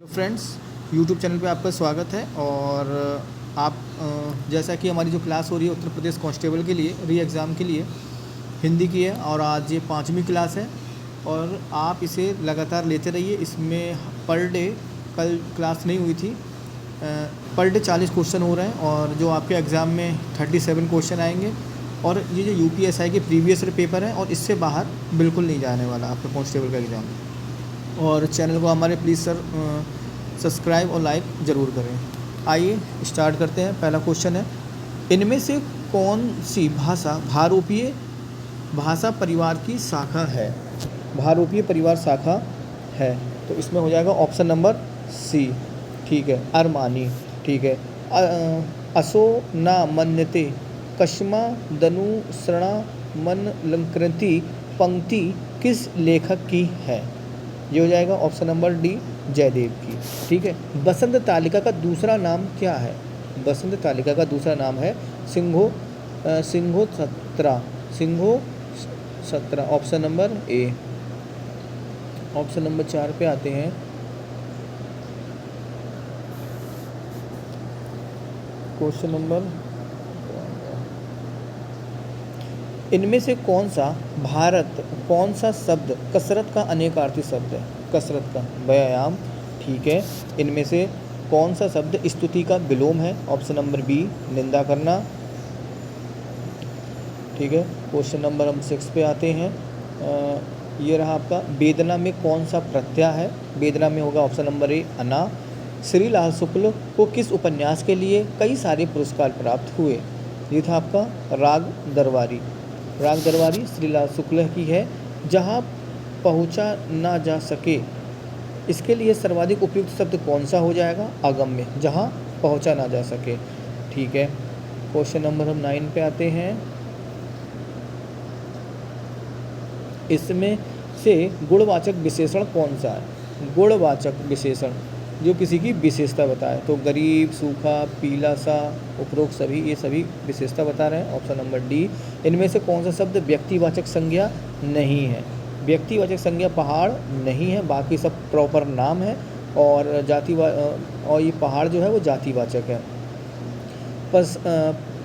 Friends, YouTube channel पे आपका स्वागत है। और आप जैसा कि हमारी जो क्लास हो रही है उत्तर प्रदेश कांस्टेबल के लिए री एग्ज़ाम के लिए हिंदी की है, और आज ये 5वीं क्लास है और आप इसे लगातार लेते रहिए। इसमें पर डे, कल क्लास नहीं हुई थी, पर डे 40 क्वेश्चन हो रहे हैं और जो आपके एग्ज़ाम में 37 क्वेश्चन आएंगे। और ये जो यूपीएसआई के प्रीवियस पेपर है और इससे बाहर बिल्कुल नहीं जाने वाला आपका कांस्टेबल का एग्ज़ाम। और चैनल को हमारे प्लीज़ सर सब्सक्राइब और लाइक ज़रूर करें। आइए स्टार्ट करते हैं। पहला क्वेश्चन है, इनमें से कौन सी भाषा भारोपीय भाषा परिवार की शाखा है? भारोपीय परिवार शाखा है तो इसमें हो जाएगा ऑप्शन नंबर सी। ठीक है, अरमानी। ठीक है, असो ना मन्यते कश्मा दनु सृणा मन लंकृति पंक्ति किस लेखक की है? ये हो जाएगा ऑप्शन नंबर डी, जयदेव की। ठीक है, बसंत तालिका का दूसरा नाम क्या है? बसंत तालिका का दूसरा नाम है सिंघो सत्रा ऑप्शन नंबर ए। ऑप्शन नंबर 4 पे आते हैं। क्वेश्चन नंबर, इनमें से कौन सा शब्द कसरत का अनेकार्थी शब्द है? कसरत का व्यायाम। ठीक है, इनमें से कौन सा शब्द स्तुति का विलोम है? ऑप्शन नंबर बी, निंदा करना। ठीक है, क्वेश्चन नंबर हम 6 पे आते हैं। ये रहा आपका, वेदना में कौन सा प्रत्यय है? वेदना में होगा ऑप्शन नंबर ए, अना। श्री लाल शुक्ल को किस उपन्यास के लिए कई सारे पुरस्कार प्राप्त हुए? ये था आपका राग दरबारी। राग दरबारी श्रीलाल शुक्ल की है। जहाँ पहुँचा ना जा सके, इसके लिए सर्वाधिक उपयुक्त शब्द कौन सा हो जाएगा? अगम्य। जहाँ पहुँचा ना जा सके। ठीक है, क्वेश्चन नंबर हम 9 पे आते हैं। इसमें से गुणवाचक विशेषण कौन सा है? गुणवाचक विशेषण जो किसी की विशेषता बताए, तो गरीब, सूखा, पीला सा, उपरोक्त सभी, ये सभी विशेषता बता रहे हैं। Option number D. इनमें से कौन सा शब्द व्यक्तिवाचक संज्ञा नहीं है? व्यक्तिवाचक संज्ञा पहाड़ नहीं है, बाकी सब प्रॉपर नाम है। और और ये पहाड़ जो है वो जातिवाचक है।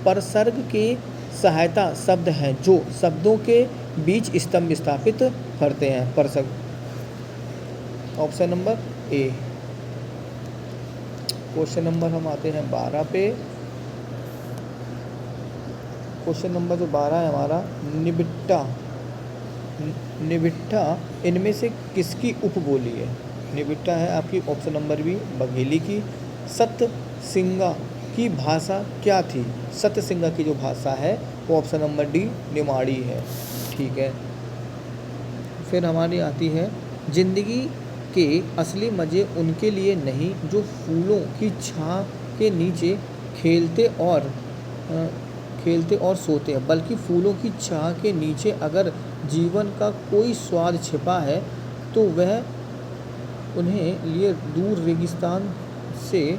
परसर्ग के सहायता शब्द हैं जो शब्दों के बीच स्तंभ स्थापित करते हैं। परसर्ग, option number A. Question number हम आते हैं 12 पे। क्वेश्चन नंबर जो 12 है हमारा, निबिट्टा इनमें से किसकी उपबोली है? निबिट्टा है आपकी ऑप्शन नंबर बी, बघेली की। सतसिंगा की भाषा क्या थी? सतसिंगा की जो भाषा है वो ऑप्शन नंबर डी, निमाड़ी है। ठीक है, फिर हमारी आती है, जिंदगी के असली मज़े उनके लिए नहीं जो फूलों की छाँ के नीचे खेलते और सोते हैं, बल्कि फूलों की छाँ के नीचे अगर जीवन का कोई स्वाद छिपा है तो वह उन्हें लिए दूर रेगिस्तान से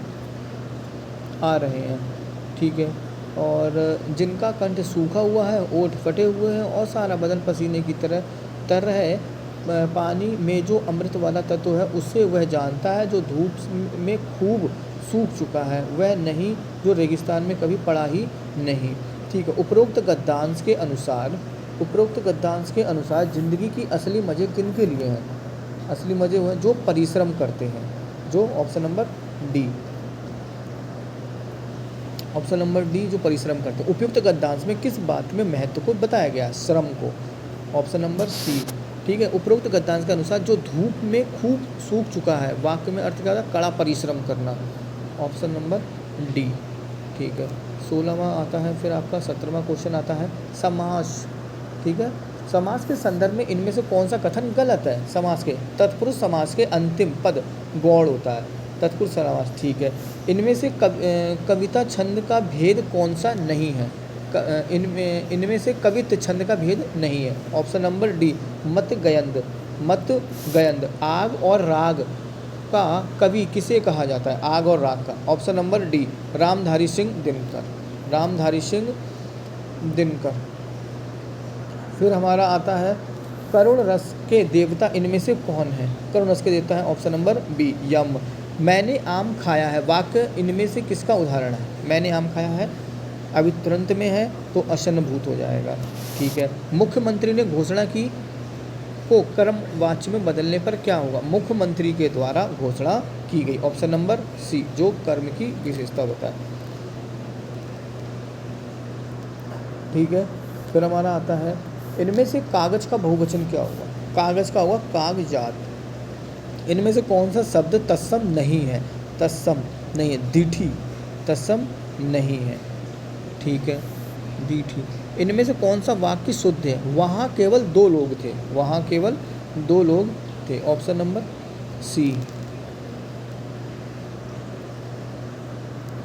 आ रहे हैं। ठीक है, और जिनका कंठ सूखा हुआ है, ओठ फटे हुए हैं और सारा बदन पसीने की तरह तर रहा है, पानी में जो अमृत वाला तत्व है उसे वह जानता है, जो धूप में खूब सूख चुका है वह नहीं, जो रेगिस्तान में कभी पड़ा ही नहीं। ठीक है, उपरोक्त गद्यांश के अनुसार जिंदगी की असली मज़े किन के लिए हैं? असली मज़े वो हैं जो परिश्रम करते हैं, जो option number D. Option number D, जो परिश्रम करते हैं। उपयुक्त गद्यांश में किस बात में महत्व को बताया गया? श्रम को। Option number C. ठीक है, उपरोक्त गद्यांश के अनुसार जो धूप में खूब सूख चुका है, वाक्य में अर्थ क्या होता है? कड़ा परिश्रम करना। Option number D. ठीक है, 16वां आता है। फिर आपका 17वां क्वेश्चन आता है, समास। ठीक है, समास के संदर्भ में इनमें से कौन सा कथन गलत है? समास के तत्पुरुष समास के अंतिम पद गौड़ होता है, तत्पुरुष समास। ठीक है, इनमें से कविता छंद का भेद कौन सा नहीं है? इनमें से कवित्व छंद का भेद नहीं है। ऑप्शन नंबर डी, मत गयंद। आग और राग का कवि किसे कहा जाता है? आग और राग का। Option number D, Ramdhari Singh Dinkar. फिर हमारा आता है, करुण रस के देवता इनमें से कौन है? करुण रस के देवता है ऑप्शन नंबर बी, यम। मैंने आम खाया है वाक्य इनमें से किसका उदाहरण है? मैंने आम खाया है अभी तुरंत में है तो अशनभूत हो जाएगा। ठीक है। मुख्यमंत्री ने घोषणा की को कर्मवाच्य में बदलने पर क्या होगा? मुख्यमंत्री के द्वारा घोषणा की गई। ऑप्शन नंबर सी, जो कर्म की विशेषता होता है। ठीक है। फिर हमारा आता है, इनमें से कागज का बहुवचन क्या होगा? कागज का होगा कागजात। इनमें से कौन सा शब्द तत्सम नहीं है? तत्सम नहीं है। दीठी तत्सम नहीं है। ठीक है, दीठी। इनमें से कौन सा वाक्य शुद्ध है? वहाँ केवल 2 लोग थे। वहाँ केवल 2 लोग थे। Option number C.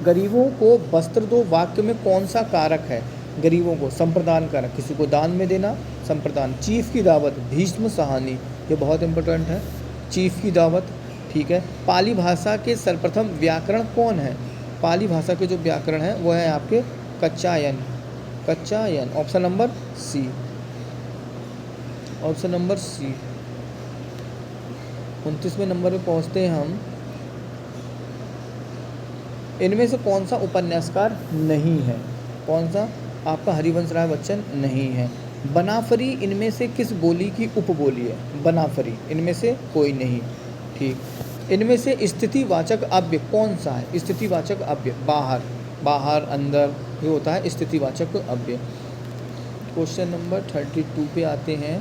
गरीबों को वस्त्र दो वाक्य में कौन सा कारक है? गरीबों को संप्रदान कारक, किसी को दान में देना, संप्रदान। चीफ की दावत, भीष्म सहानी, ये बहुत इंपॉर्टेंट है। चीफ की दावत। ठीक है। पाली भाषा के सर्वप्रथम व्याकरण कौन है? पाली भाषा के जो व्याकरण है वो है आपके कच्चायन। कच्चायन। Option number C. Option number C. 29वें नंबर पे पहुंचते हैं हम। इनमें से कौन सा उपन्यासकार नहीं है? कौन सा? आपका हरिवंश राय बच्चन नहीं है। बनाफरी इनमें से किस बोली की उपबोली है? बनाफरी इनमें से कोई नहीं। ठीक। इनमें से स्थितिवाचक अव्यय कौन सा है? स्थितिवाचक अव्यय बाहर, बाहर, अंदर, ये होता है स्थितिवाचक अव्यय। क्वेश्चन नंबर 32 पे आते हैं।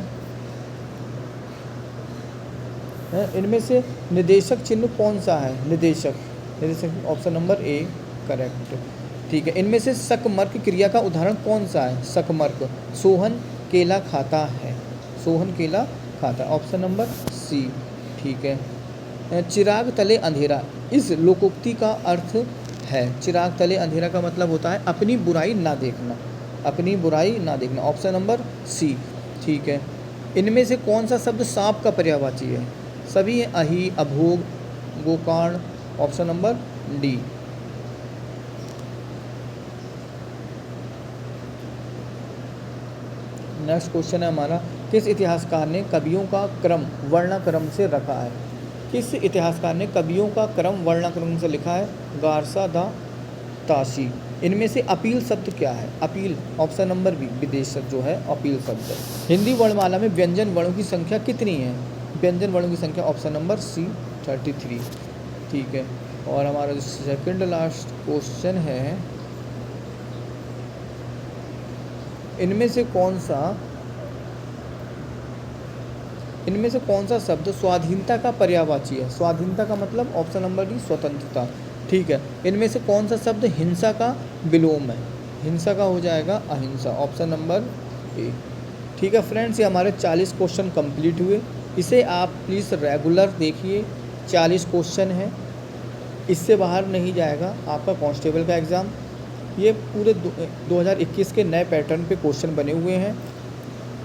इनमें से निदेशक चिन्ह कौन सा है? निदेशक, निदेशक। Option number A correct. ठीक है। इनमें से सकमर्क क्रिया का उदाहरण कौन सा है? सकमर्क, सोहन केला खाता है। सोहन केला खाता है। Option number C. ठीक है। चिराग तले अंधेरा, इस लोकोक्ति का अर्थ है? चिराग तले अंधेरा का मतलब होता है अपनी बुराई ना देखना, अपनी बुराई ना देखना। Option number C. ठीक है। इनमें से कौन सा शब्द सांप का पर्यायवाची है? सभी हैं, अहि, अभोग, गोकर्ण। Option number D. Next question है हमारा, किस इतिहासकार ने कवियों का क्रम वर्णाक्रम से रखा है? किस इतिहासकार ने कवियों का क्रम वर्णाक्रम से लिखा है? गारसा दा ताशी। इनमें से अपील शब्द क्या है? अपील। ऑप्शन नंबर बी, विदेशक जो है अपील शब्द है। हिंदी वर्णमाला में व्यंजन वर्णों की संख्या कितनी है? व्यंजन वर्णों की संख्या ऑप्शन नंबर सी 33। ठीक है। और हमारा जो सेकंड लास्ट क्वेश्चन है, इनमें से कौन सा शब्द स्वाधीनता का पर्यायवाची है? स्वाधीनता का मतलब ऑप्शन नंबर डी स्वतंत्रता। ठीक है। इनमें से कौन सा शब्द हिंसा का विलोम है? हिंसा का हो जाएगा अहिंसा। ऑप्शन नंबर ए। ठीक है फ्रेंड्स, ये हमारे 40 क्वेश्चन कंप्लीट हुए। इसे आप प्लीज़ रेगुलर देखिए। 40 क्वेश्चन है, इससे बाहर नहीं जाएगा आपका कांस्टेबल का एग्ज़ाम। ये पूरे 2021 के नए पैटर्न पे क्वेश्चन बने हुए हैं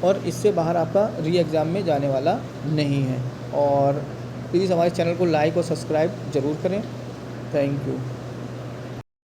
और इससे बाहर आपका री एग्ज़ाम में जाने वाला नहीं है। और प्लीज़ हमारे चैनल को लाइक और सब्सक्राइब ज़रूर करें। Thank you.